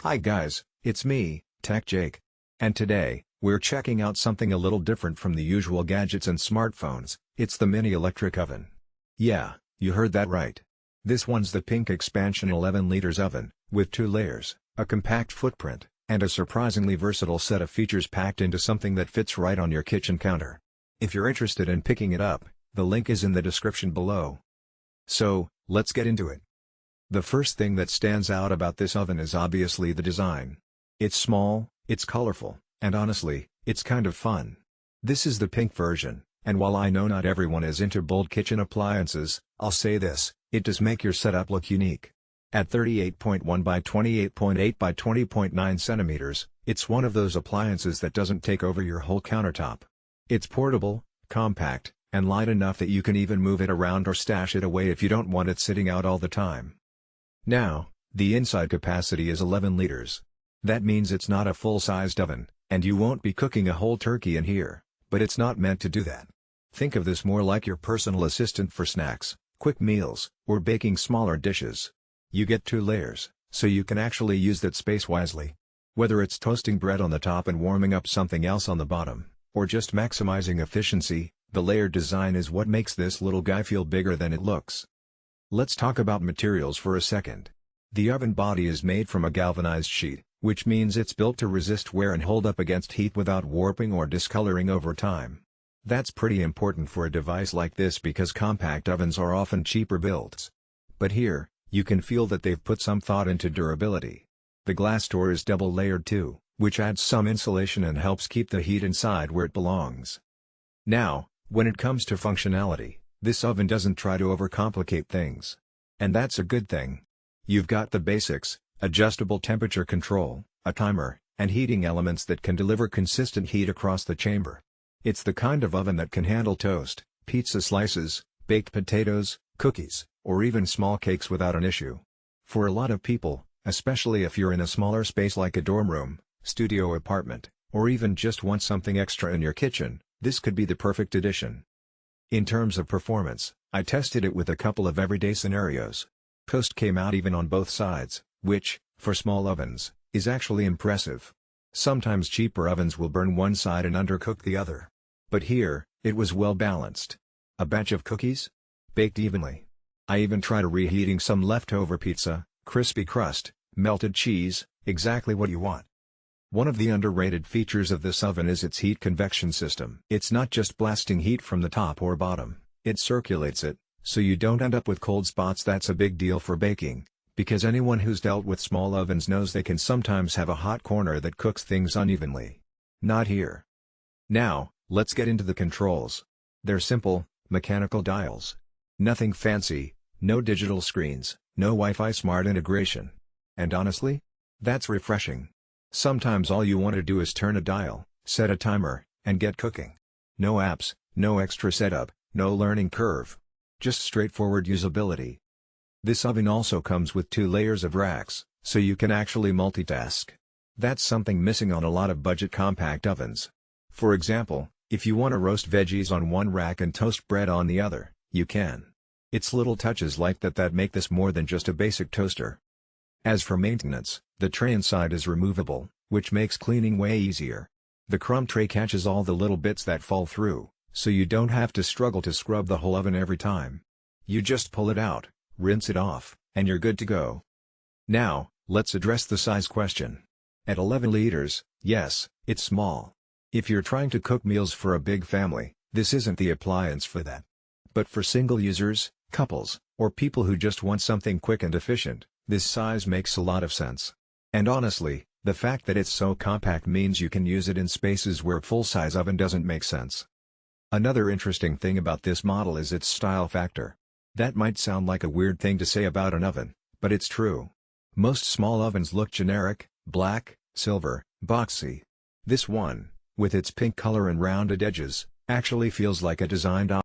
Hi guys, it's me, Tech Jake. And today, we're checking out something a little different from the usual gadgets and smartphones. It's the mini electric oven. Yeah, you heard that right. This one's the pink expansion 11 liters oven, with 2 layers, a compact footprint, and a surprisingly versatile set of features packed into something that fits right on your kitchen counter. If you're interested in picking it up, the link is in the description below. So, let's get into it. The first thing that stands out about this oven is obviously the design. It's small, it's colorful, and honestly, it's kind of fun. This is the pink version, and while I know not everyone is into bold kitchen appliances, I'll say this, it does make your setup look unique. At 38.1 by 28.8 by 20.9 centimeters, it's one of those appliances that doesn't take over your whole countertop. It's portable, compact, and light enough that you can even move it around or stash it away if you don't want it sitting out all the time. Now, the inside capacity is 11 liters. That means it's not a full-sized oven, and you won't be cooking a whole turkey in here, but it's not meant to do that. Think of this more like your personal assistant for snacks, quick meals, or baking smaller dishes. You get 2 layers, so you can actually use that space wisely. Whether it's toasting bread on the top and warming up something else on the bottom, or just maximizing efficiency, the layered design is what makes this little guy feel bigger than it looks. Let's talk about materials for a second. The oven body is made from a galvanized sheet, which means it's built to resist wear and hold up against heat without warping or discoloring over time. That's pretty important for a device like this because compact ovens are often cheaper builds. But here, you can feel that they've put some thought into durability. The glass door is double layered too, which adds some insulation and helps keep the heat inside where it belongs. Now, when it comes to functionality, this oven doesn't try to overcomplicate things. And that's a good thing. You've got the basics, adjustable temperature control, a timer, and heating elements that can deliver consistent heat across the chamber. It's the kind of oven that can handle toast, pizza slices, baked potatoes, cookies, or even small cakes without an issue. For a lot of people, especially if you're in a smaller space like a dorm room, studio apartment, or even just want something extra in your kitchen, this could be the perfect addition. In terms of performance, I tested it with a couple of everyday scenarios. Toast came out even on both sides, which, for small ovens, is actually impressive. Sometimes cheaper ovens will burn one side and undercook the other. But here, it was well balanced. A batch of cookies? Baked evenly. I even tried reheating some leftover pizza, crispy crust, melted cheese, exactly what you want. One of the underrated features of this oven is its heat convection system. It's not just blasting heat from the top or bottom, it circulates it, so you don't end up with cold spots. That's a big deal for baking, because anyone who's dealt with small ovens knows they can sometimes have a hot corner that cooks things unevenly. Not here. Now, let's get into the controls. They're simple, mechanical dials. Nothing fancy, no digital screens, no Wi-Fi smart integration. And honestly, that's refreshing. Sometimes all you want to do is turn a dial, set a timer, and get cooking. No apps, no extra setup, no learning curve. Just straightforward usability. This oven also comes with 2 layers of racks, so you can actually multitask. That's something missing on a lot of budget compact ovens. For example, if you want to roast veggies on one rack and toast bread on the other, you can. It's little touches like that make this more than just a basic toaster. As for maintenance, the tray inside is removable, which makes cleaning way easier. The crumb tray catches all the little bits that fall through, so you don't have to struggle to scrub the whole oven every time. You just pull it out, rinse it off, and you're good to go. Now, let's address the size question. At 11 liters, yes, it's small. If you're trying to cook meals for a big family, this isn't the appliance for that. But for single users, couples, or people who just want something quick and efficient, this size makes a lot of sense. And honestly, the fact that it's so compact means you can use it in spaces where a full-size oven doesn't make sense. Another interesting thing about this model is its style factor. That might sound like a weird thing to say about an oven, but it's true. Most small ovens look generic, black, silver, boxy. This one, with its pink color and rounded edges, actually feels like a designed